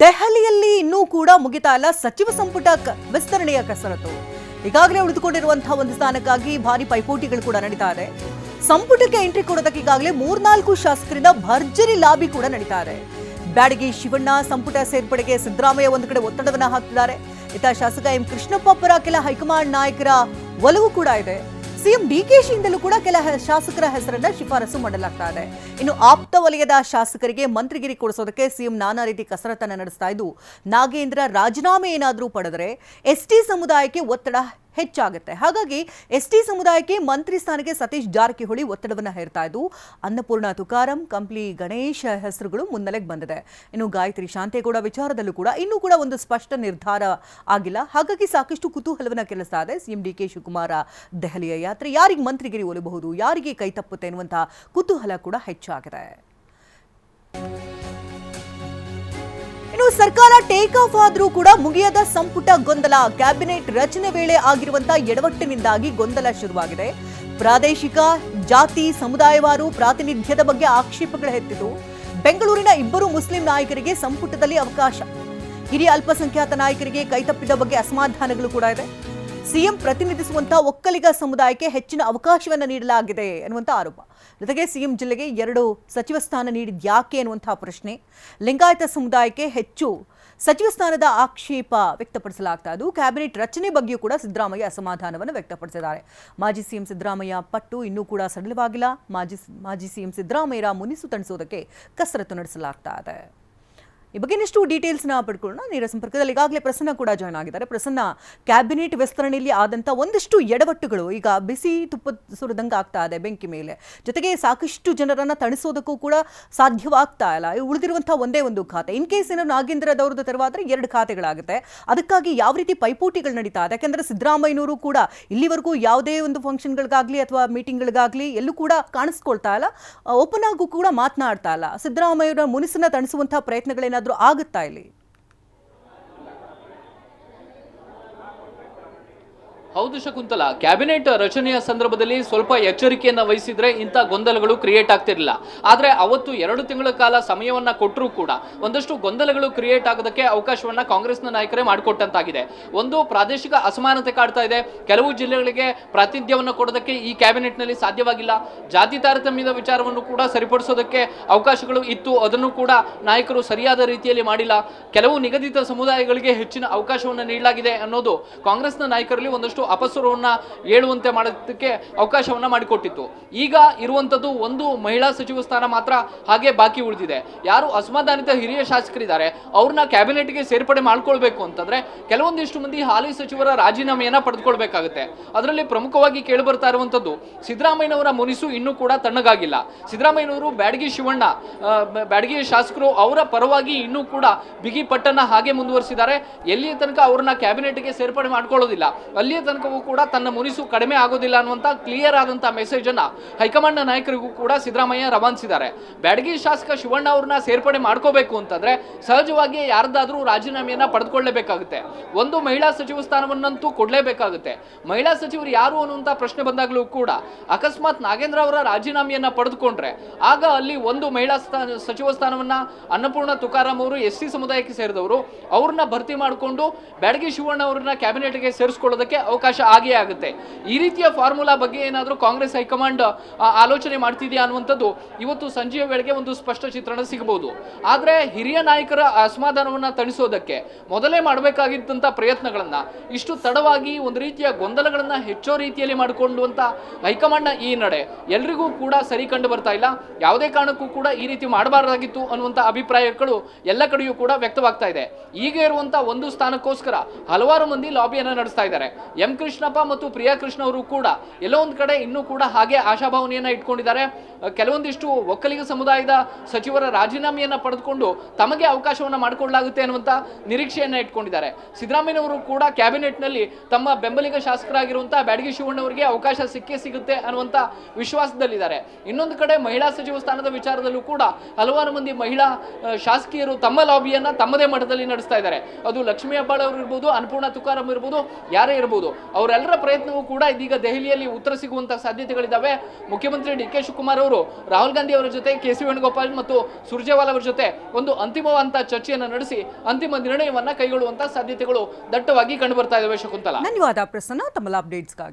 ದೆಹಲಿಯಲ್ಲಿ ಇನ್ನೂ ಕೂಡ ಮುಗಿತಾ ಇಲ್ಲ ಸಚಿವ ಸಂಪುಟ ವಿಸ್ತರಣೆಯ ಕಸರತ್ತು. ಈಗಾಗಲೇ ಉಳಿದುಕೊಂಡಿರುವಂತಹ ಒಂದು ಸ್ಥಾನಕ್ಕಾಗಿ ಭಾರಿ ಪೈಪೋಟಿಗಳು ಕೂಡ ನಡೀತಾ ಇದೆ. ಸಂಪುಟಕ್ಕೆ ಎಂಟ್ರಿ ಕೊಡೋದಕ್ಕೆ ಈಗಾಗಲೇ 3-4 ಶಾಸಕರಿಂದ ಭರ್ಜರಿ ಲಾಬಿ ಕೂಡ ನಡೀತಾ ಇದೆ. ಬ್ಯಾಡಗಿ ಶಿವಣ್ಣ ಸಂಪುಟ ಸೇರ್ಪಡೆಗೆ ಸಿದ್ದರಾಮಯ್ಯ ಒಂದು ಕಡೆ ಒತ್ತಡವನ್ನ ಹಾಕ್ತಿದ್ದಾರೆ. ಇತ್ತ ಶಾಸಕ ಎಂ ಕೃಷ್ಣಪ್ಪ ಪರ ಕೆಲ ಹೈಕಮಾಂಡ್ ನಾಯಕರ ಒಲವು ಕೂಡ ಇದೆ. ಸಿಎಂ ಡಿಕೆಶಿಯಿಂದಲೂ ಕೂಡ ಕೆಲ ಶಾಸಕರ ಹೆಸರನ್ನ ಶಿಫಾರಸು ಮಾಡಲಾಗ್ತಾ ಇದೆ. ಇನ್ನು ಆಪ್ತ ವಲಯದ ಶಾಸಕರಿಗೆ ಮಂತ್ರಿಗಿರಿ ಕೊಡಿಸೋದಕ್ಕೆ ಸಿಎಂ ನಾನಾ ರೀತಿ ಕಸರತ್ತನ್ನ ನಡೆಸ್ತಾ ಇದ್ದು, ನಾಗೇಂದ್ರ ರಾಜೀನಾಮೆ ಏನಾದರೂ ಪಡೆದರೆ ಎಸ್ಟಿ ಸಮುದಾಯಕ್ಕೆ ಒತ್ತಡ ಹೆಚ್ಚಾಗುತ್ತೆ. ಹಾಗಾಗಿ ಎಸ್ಟಿ ಸಮುದಾಯಕ್ಕೆ ಮಂತ್ರಿ ಸ್ಥಾನಕ್ಕೆ ಸತೀಶ್ ಜಾರಕಿಹೊಳಿ ಒತ್ತಡವನ್ನು ಹೇರ್ತಾ ಇದ್ದು, ಅನ್ನಪೂರ್ಣ ತುಕಾರಾಂ, ಕಂಪ್ಲಿ ಗಣೇಶ್ ಹೆಸರುಗಳು ಮುನ್ನೆಲೆಗೆ ಬಂದಿದೆ. ಇನ್ನು ಗಾಯತ್ರಿ ಶಾಂತೇಗೌಡ ವಿಚಾರದಲ್ಲೂ ಕೂಡ ಇನ್ನೂ ಕೂಡ ಒಂದು ಸ್ಪಷ್ಟ ನಿರ್ಧಾರ ಆಗಿಲ್ಲ. ಹಾಗಾಗಿ ಸಾಕಷ್ಟು ಕುತೂಹಲವನ್ನು ಕೆರಳಿಸ್ತಾ ಇದೆ. ಸಿಎಂ ಡಿಕೆ ಶಿವಕುಮಾರ ದೆಹಲಿಯ ಯಾತ್ರೆ ಯಾರಿಗೆ ಮಂತ್ರಿಗಿರಿ ಒಲಿಬಹುದು, ಯಾರಿಗೆ ಕೈ ತಪ್ಪುತ್ತೆ ಎನ್ನುವಂತಹ ಕುತೂಹಲ ಕೂಡ ಹೆಚ್ಚಾಗಿದೆ. ಇನ್ನು ಸರ್ಕಾರ ಟೇಕ್ ಆಫ್ ಆದ್ರೂ ಕೂಡ ಮುಗಿಯದ ಸಂಪುಟ ಗೊಂದಲ. ಕ್ಯಾಬಿನೆಟ್ ರಚನೆ ವೇಳೆ ಆಗಿರುವಂತಹ ಎಡವಟ್ಟಿನಿಂದಾಗಿ ಗೊಂದಲ ಶುರುವಾಗಿದೆ. ಪ್ರಾದೇಶಿಕ ಜಾತಿ ಸಮುದಾಯವಾರು ಪ್ರಾತಿನಿಧ್ಯದ ಬಗ್ಗೆ ಆಕ್ಷೇಪಗಳು ಎತ್ತಿತು. ಬೆಂಗಳೂರಿನ 2 ಮುಸ್ಲಿಂ ನಾಯಕರಿಗೆ ಸಂಪುಟದಲ್ಲಿ ಅವಕಾಶ. ಹಿರಿಯ ಅಲ್ಪಸಂಖ್ಯಾತ ನಾಯಕರಿಗೆ ಕೈತಪ್ಪಿದ ಬಗ್ಗೆ ಅಸಮಾಧಾನಗಳು ಕೂಡ ಇದೆ. ಸಿಎಂ ಪ್ರತಿನಿಧಿಸುವಂತಹ ಒಕ್ಕಲಿಗ ಸಮುದಾಯಕ್ಕೆ ಹೆಚ್ಚಿನ ಅವಕಾಶವನ್ನು ನೀಡಲಾಗಿದೆ ಎನ್ನುವಂಥ ಆರೋಪ. ಜೊತೆಗೆ ಸಿಎಂ ಜಿಲ್ಲೆಗೆ 2 ಸಚಿವ ಸ್ಥಾನ ನೀಡಿದ್ಯಾಕೆ ಎನ್ನುವಂತಹ ಪ್ರಶ್ನೆ. ಲಿಂಗಾಯತ ಸಮುದಾಯಕ್ಕೆ ಹೆಚ್ಚು ಸಚಿವ ಸ್ಥಾನದ ಆಕ್ಷೇಪ ವ್ಯಕ್ತಪಡಿಸಲಾಗ್ತಾ ಇದ್ದು, ಕ್ಯಾಬಿನೆಟ್ ರಚನೆ ಬಗ್ಗೆಯೂ ಕೂಡ ಸಿದ್ದರಾಮಯ್ಯ ಅಸಮಾಧಾನವನ್ನು ವ್ಯಕ್ತಪಡಿಸಿದ್ದಾರೆ. ಮಾಜಿ ಸಿಎಂ ಸಿದ್ದರಾಮಯ್ಯ ಪಟ್ಟು ಇನ್ನೂ ಕೂಡ ಸಡಿಲವಾಗಿಲ್ಲ. ಮಾಜಿ ಸಿಎಂ ಸಿದ್ದರಾಮಯ್ಯರ ಮುನಿಸು ತಣಿಸೋದಕ್ಕೆ ಕಸರತ್ತು ನಡೆಸಲಾಗ್ತಾ ಇದೆ. ಈ ಬಗ್ಗೆ ಇನ್ನಷ್ಟು ಡೀಟೇಲ್ಸ್ನ ಪಡ್ಕೊಳ್ಳೋಣ. ನೇರ ಸಂಪರ್ಕದಲ್ಲಿ ಈಗಾಗಲೇ ಪ್ರಸನ್ನ ಕೂಡ ಜಾಯ್ನ್ ಆಗಿದ್ದಾರೆ. ಪ್ರಸನ್ನ, ಕ್ಯಾಬಿನೆಟ್ ವಿಸ್ತರಣೆಯಲ್ಲಿ ಆದಂಥ ಒಂದಷ್ಟು ಎಡವಟ್ಟುಗಳು ಈಗ ಬಿಸಿ ತುಪ್ಪ ಸುರಿದಂಗೆ ಆಗ್ತಾ ಇದೆ ಬೆಂಕಿ ಮೇಲೆ. ಜೊತೆಗೆ ಸಾಕಷ್ಟು ಜನರನ್ನು ತಣಿಸೋದಕ್ಕೂ ಕೂಡ ಸಾಧ್ಯವಾಗ್ತಾ ಇಲ್ಲ. ಉಳಿದಿರುವಂತಹ ಒಂದೇ ಒಂದು ಖಾತೆ. ಇನ್ ಕೇಸ್ ಏನೋ ನಾಗೇಂದ್ರದವ್ರದ್ದು ತೆರವಾದರೆ 2 ಖಾತೆಗಳಾಗುತ್ತೆ. ಅದಕ್ಕಾಗಿ ಯಾವ ರೀತಿ ಪೈಪೋಟಿಗಳು ನಡೀತಾ ಇದೆ? ಯಾಕಂದರೆ ಸಿದ್ದರಾಮಯ್ಯನವರು ಕೂಡ ಇಲ್ಲಿವರೆಗೂ ಯಾವುದೇ ಒಂದು ಫಂಕ್ಷನ್ಗಳಿಗಾಗಲಿ ಅಥವಾ ಮೀಟಿಂಗ್ಗಳಿಗಾಗಲಿ ಎಲ್ಲೂ ಕೂಡ ಕಾಣಿಸ್ಕೊಳ್ತಾ ಇಲ್ಲ, ಓಪನ್ ಆಗು ಕೂಡ ಮಾತನಾಡ್ತಾ ಇಲ್ಲ. ಸಿದ್ದರಾಮಯ್ಯರ ಮುನಿಸನ್ನ ತಣಿಸುವಂತಹ ಪ್ರಯತ್ನಗಳೇನಾದರೂ ಆಗುತ್ತಾ ಇಲ್ಲಿ? ಹೌದು ಶಕುಂತಲ, ಕ್ಯಾಬಿನೆಟ್ ರಚನೆಯ ಸಂದರ್ಭದಲ್ಲಿ ಸ್ವಲ್ಪ ಎಚ್ಚರಿಕೆಯನ್ನು ವಹಿಸಿದ್ರೆ ಇಂಥ ಗೊಂದಲಗಳು ಕ್ರಿಯೇಟ್ ಆಗ್ತಿರಲಿಲ್ಲ. ಆದರೆ ಅವತ್ತು 2 ತಿಂಗಳ ಕಾಲ ಸಮಯವನ್ನ ಕೊಟ್ಟರೂ ಕೂಡ ಒಂದಷ್ಟು ಗೊಂದಲಗಳು ಕ್ರಿಯೇಟ್ ಆಗೋದಕ್ಕೆ ಅವಕಾಶವನ್ನ ಕಾಂಗ್ರೆಸ್ನ ನಾಯಕರೇ ಮಾಡಿಕೊಟ್ಟಂತಾಗಿದೆ. ಒಂದು, ಪ್ರಾದೇಶಿಕ ಅಸಮಾನತೆ ಕಾಡ್ತಾ ಇದೆ. ಕೆಲವು ಜಿಲ್ಲೆಗಳಿಗೆ ಪ್ರಾತಿನಿಧ್ಯವನ್ನು ಕೊಡೋದಕ್ಕೆ ಈ ಕ್ಯಾಬಿನೆಟ್ನಲ್ಲಿ ಸಾಧ್ಯವಾಗಿಲ್ಲ. ಜಾತಿ ತಾರತಮ್ಯದ ವಿಚಾರವನ್ನು ಕೂಡ ಸರಿಪಡಿಸೋದಕ್ಕೆ ಅವಕಾಶಗಳು ಇತ್ತು, ಅದನ್ನು ಕೂಡ ನಾಯಕರು ಸರಿಯಾದ ರೀತಿಯಲ್ಲಿ ಮಾಡಿಲ್ಲ. ಕೆಲವು ನಿಗದಿತ ಸಮುದಾಯಗಳಿಗೆ ಹೆಚ್ಚಿನ ಅವಕಾಶವನ್ನು ನೀಡಲಾಗಿದೆ ಅನ್ನೋದು ಕಾಂಗ್ರೆಸ್ನ ನಾಯಕರಲ್ಲಿ ಒಂದಷ್ಟು ಅಪಸ್ವರವನ್ನ ಹೇಳುವಂತೆ ಮಾಡೋದಕ್ಕೆ ಅವಕಾಶವನ್ನ ಮಾಡಿಕೊಟ್ಟಿತ್ತು. ಈಗ ಇರುವಂತದ್ದು ಒಂದು ಮಹಿಳಾ ಸಚಿವ ಸ್ಥಾನ ಮಾತ್ರ ಹಾಗೆ ಬಾಕಿ ಉಳಿದಿದೆ. ಯಾರು ಅಸಮಾಧಾನಿತ ಹಿರಿಯ ಶಾಸಕರಿದ್ದಾರೆ ಅವ್ರನ್ನ ಕ್ಯಾಬಿನೆಟ್ಗೆ ಸೇರ್ಪಡೆ ಮಾಡ್ಕೊಳ್ಬೇಕು ಅಂತಂದ್ರೆ ಕೆಲವೊಂದಿಷ್ಟು ಮಂದಿ ಹಾಲಿ ಸಚಿವರ ರಾಜೀನಾಮೆಯನ್ನ ಪಡೆದುಕೊಳ್ಬೇಕಾಗುತ್ತೆ. ಅದರಲ್ಲಿ ಪ್ರಮುಖವಾಗಿ ಕೇಳಿಬರ್ತಾ ಇರುವಂತದ್ದು ಸಿದ್ದರಾಮಯ್ಯನವರ ಮುನಿಸು ಇನ್ನೂ ಕೂಡ ತಣ್ಣಗಾಗಿಲ್ಲ. ಸಿದ್ದರಾಮಯ್ಯನವರು ಬ್ಯಾಡಗಿ ಶಾಸಕರು ಅವರ ಪರವಾಗಿ ಇನ್ನೂ ಕೂಡ ಬಿಗಿ ಪಟ್ಟನ್ನ ಹಾಗೆ ಮುಂದುವರಿಸಿದ್ದಾರೆ. ಎಲ್ಲಿಯ ತನಕ ಅವ್ರನ್ನ ಕ್ಯಾಬಿನೆಟ್ಗೆ ಸೇರ್ಪಡೆ ಮಾಡ್ಕೊಳ್ಳೋದಿಲ್ಲ ಅಲ್ಲಿಯ ತನಕವೂ ಕೂಡ ತನ್ನ ಮುನಿಸು ಕಡಿಮೆ ಆಗೋದಿಲ್ಲ ಅನ್ನುವಂಥ ಕ್ಲಿಯರ್ ಆದಂತಹ ಮೆಸೇಜ್ ಅನ್ನ ಹೈಕಮಾಂಡ್ ನಾಯಕರಿಗೂ ಕೂಡ ಸಿದ್ದರಾಮಯ್ಯ ರವಾನಿಸಿದ್ದಾರೆ. ಬ್ಯಾಡಗಿ ಶಾಸಕ ಶಿವಣ್ಣ ಅವ್ರನ್ನ ಸೇರ್ಪಡೆ ಮಾಡ್ಕೋಬೇಕು ಅಂತಂದ್ರೆ ಸಹಜವಾಗಿ ಯಾರ್ದಾದ್ರೂ ರಾಜೀನಾಮೆಯನ್ನ ಪಡೆದುಕೊಳ್ಳಲೇಬೇಕಾಗುತ್ತೆ. ಒಂದು ಮಹಿಳಾ ಸಚಿವ ಸ್ಥಾನವನ್ನಂತೂ ಕೊಡಲೇಬೇಕಾಗುತ್ತೆ. ಮಹಿಳಾ ಸಚಿವರು ಯಾರು ಅನ್ನುವಂಥ ಪ್ರಶ್ನೆ ಬಂದಾಗಲೂ ಕೂಡ ಅಕಸ್ಮಾತ್ ನಾಗೇಂದ್ರ ಅವರ ರಾಜೀನಾಮೆಯನ್ನ ಪಡೆದುಕೊಂಡ್ರೆ ಆಗ ಅಲ್ಲಿ ಒಂದು ಮಹಿಳಾ ಸಚಿವ ಸ್ಥಾನವನ್ನ ಅನ್ನಪೂರ್ಣ ತುಕಾರಾಂ ಅವರು ಎಸ್ಸಿ ಸಮುದಾಯಕ್ಕೆ ಸೇರಿದವರು ಅವ್ರನ್ನ ಭರ್ತಿ ಮಾಡಿಕೊಂಡು ಬ್ಯಾಡಗಿ ಶಿವಣ್ಣ ಅವ್ರನ್ನ ಕ್ಯಾಬಿನೆಟ್ಗೆ ಸೇರಿಸ್ಕೊಳ್ಳೋದಕ್ಕೆ ಅವಕಾಶ ಆಗೇ ಆಗುತ್ತೆ. ಈ ರೀತಿಯ ಫಾರ್ಮುಲಾ ಬಗ್ಗೆ ಏನಾದರೂ ಕಾಂಗ್ರೆಸ್ ಹೈಕಮಾಂಡ್ ಆಲೋಚನೆ ಮಾಡ್ತಿದೆಯಾ ಅನ್ನುವಂಥದ್ದು ಇವತ್ತು ಸಂಜೆಯ ವೇಳೆಗೆ ಒಂದು ಸ್ಪಷ್ಟ ಚಿತ್ರಣ ಸಿಗಬಹುದು. ಆದರೆ ಹಿರಿಯ ನಾಯಕರ ಅಸಮಾಧಾನವನ್ನು ತಣಿಸೋದಕ್ಕೆ ಮೊದಲೇ ಮಾಡಬೇಕಾಗಿದ್ದಂಥ ಪ್ರಯತ್ನಗಳನ್ನ ಇಷ್ಟು ತಡವಾಗಿ ಒಂದು ರೀತಿಯ ಗೊಂದಲಗಳನ್ನ ಹೆಚ್ಚೋ ರೀತಿಯಲ್ಲಿ ಮಾಡಿಕೊಳ್ಳುವಂಥ ಹೈಕಮಾಂಡ್ನ ಈ ನಡೆ ಎಲ್ರಿಗೂ ಕೂಡ ಸರಿ ಕಂಡು ಬರ್ತಾ ಇಲ್ಲ. ಯಾವುದೇ ಕಾರಣಕ್ಕೂ ಕೂಡ ಈ ರೀತಿ ಮಾಡಬಾರದಾಗಿತ್ತು ಅನ್ನುವಂಥ ಅಭಿಪ್ರಾಯಗಳು ಎಲ್ಲ ಕಡೆಯೂ ಕೂಡ ವ್ಯಕ್ತವಾಗ್ತಾ ಇದೆ. ಈಗ ಇರುವಂಥ ಒಂದು ಸ್ಥಾನಕ್ಕೋಸ್ಕರ ಹಲವಾರು ಮಂದಿ ಲಾಬಿಯನ್ನು ನಡೆಸ್ತಾ ಇದ್ದಾರೆ. ಎಂ ಕೃಷ್ಣಪ್ಪ ಮತ್ತು ಪ್ರಿಯಾ ಕೃಷ್ಣ ಅವರು ಕೂಡ ಎಲ್ಲೋ ಒಂದು ಕಡೆ ಇನ್ನೂ ಕೂಡ ಹಾಗೆ ಆಶಾಭಾವನೆಯನ್ನ ಇಟ್ಕೊಂಡಿದ್ದಾರೆ. ಕೆಲವೊಂದಿಷ್ಟು ಒಕ್ಕಲಿಗ ಸಮುದಾಯದ ಸಚಿವರ ರಾಜೀನಾಮೆಯನ್ನ ಪಡೆದುಕೊಂಡು ತಮಗೆ ಅವಕಾಶವನ್ನ ಮಾಡಿಕೊಳ್ಳಲಾಗುತ್ತೆ ಅನ್ನುವಂಥ ನಿರೀಕ್ಷೆಯನ್ನ ಇಟ್ಕೊಂಡಿದ್ದಾರೆ. ಸಿದ್ದರಾಮಯ್ಯನವರು ಕೂಡ ಕ್ಯಾಬಿನೆಟ್ನಲ್ಲಿ ತಮ್ಮ ಬೆಂಬಲಿಗ ಶಾಸಕರಾಗಿರುವಂತಹ ಬ್ಯಾಡಗಿ ಶಿವಣ್ಣ ಅವರಿಗೆ ಅವಕಾಶ ಸಿಗುತ್ತೆ ಅನ್ನುವಂಥ ವಿಶ್ವಾಸದಲ್ಲಿದ್ದಾರೆ. ಇನ್ನೊಂದು ಕಡೆ ಮಹಿಳಾ ಸಚಿವ ಸ್ಥಾನದ ವಿಚಾರದಲ್ಲೂ ಕೂಡ ಹಲವಾರು ಮಂದಿ ಮಹಿಳಾ ಶಾಸಕಿಯರು ತಮ್ಮ ಲಾಬಿಯನ್ನ ತಮ್ಮದೇ ಮಠದಲ್ಲಿ ನಡೆಸ್ತಾ ಇದ್ದಾರೆ. ಅದು ಲಕ್ಷ್ಮೀ ಹೆಬ್ಬಾಳ್ ಅವರು ಇರ್ಬೋದು, ಅನ್ನಪೂರ್ಣ ತುಕಾರಾಂ ಇರ್ಬೋದು, ಯಾರೇ ಇರ್ಬೋದು. ಅವರೆಲ್ಲರ ಪ್ರಯತ್ನವೂ ಕೂಡ ಇದೀಗ ದೆಹಲಿಯಲ್ಲಿ ಉತ್ತರ ಸಿಗುವಂತಹ ಸಾಧ್ಯತೆಗಳಿದ್ದಾವೆ. ಮುಖ್ಯಮಂತ್ರಿ ಡಿ.ಕೆ. ಶಿವಕುಮಾರ್ ಅವರು ರಾಹುಲ್ ಗಾಂಧಿ ಅವರ ಜೊತೆ ಕೆ.ಸಿ. ವೇಣುಗೋಪಾಲ್ ಮತ್ತು ಸುರ್ಜೇವಾಲಾ ಅವರ ಜೊತೆ ಒಂದು ಅಂತಿಮವಾದಂತಹ ಚರ್ಚೆಯನ್ನು ನಡೆಸಿ ಅಂತಿಮ ನಿರ್ಣಯವನ್ನ ಕೈಗೊಳ್ಳುವಂತಹ ಸಾಧ್ಯತೆಗಳು ದಟ್ಟವಾಗಿ ಕಂಡು ಬರ್ತಾ ಇದಾವೆ. ಶಕುಂತಲಾ, ಧನ್ಯವಾದ ಪ್ರಸನ್ನ ತಮ್ಮ ಅಪ್ಡೇಟ್ಸ್ಗಾಗಿ.